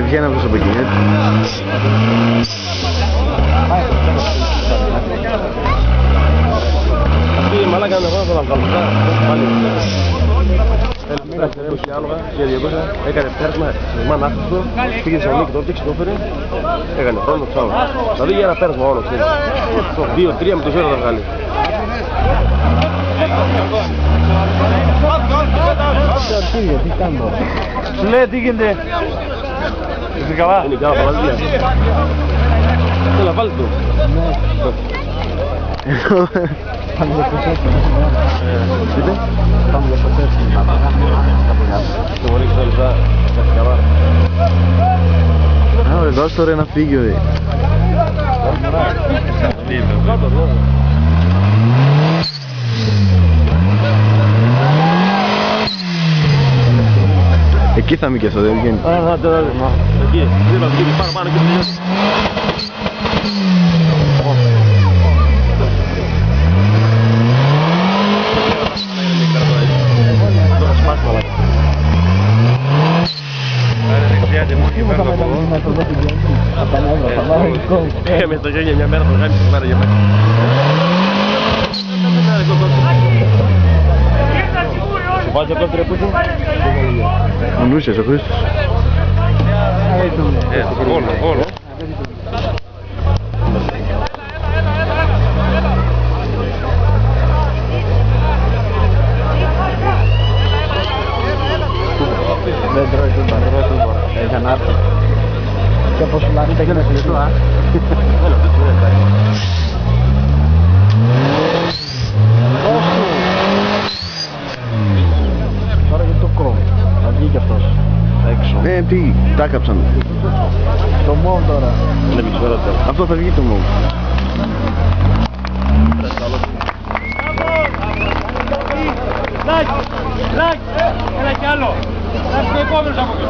βγαίνει αυτός από εκεί, έτσι. Αυτή η μαλάκα είναι εγώ, θα τα βγάλω. Πάλι. Έλα, και άλογα, 1200, έκανε πέρασμα, μάνα άχρηστο, πήγε σε Θεσσαλονίκη τότε, το έφερε, έκανε χρόνο, ψάχνω. Δηλαδή για ένα πέρασμα όλο, ξέρεις. 2-3 με το ζώρο θα βγάλει. Τι κάνω. Σου λέει τι γίνεται. Είσαι καλά. Είναι καλά, παλαδία. Έλα, βάλτε το. Πάμε για προσέξεις. Είτε. Πάμε για προσέξεις. Το βολί ξέρω λεπτά, κάτι καλά. Α, δώσ' τώρα ένα φύγιο, ρε. Εκεί θα μην και αυτό, δεν βγαίνει. Εκεί, πάνω πάνω και τελειώσει. Με στο γένιο μια μέρα θα βγάλει τη μέρα για μένα. Σου βάζει ο κόντρε που είσαι? Ο Νούσιας, ο Χρήστος. Όλο. Δεν τρώει τούμπα. Έχει να έρθει. Και όπως σου λάβει τα γίνε σε λεπτό, α. Τώρα γιατί το κρόμο. Θα βγει κι αυτός. Έξω. Τι, τα κάψαν. Το μόβ τώρα. Αυτό θα βγει το μόβ. Λάκ, έλα κι άλλο. Θα έρθει ο επόμενος από εκεί.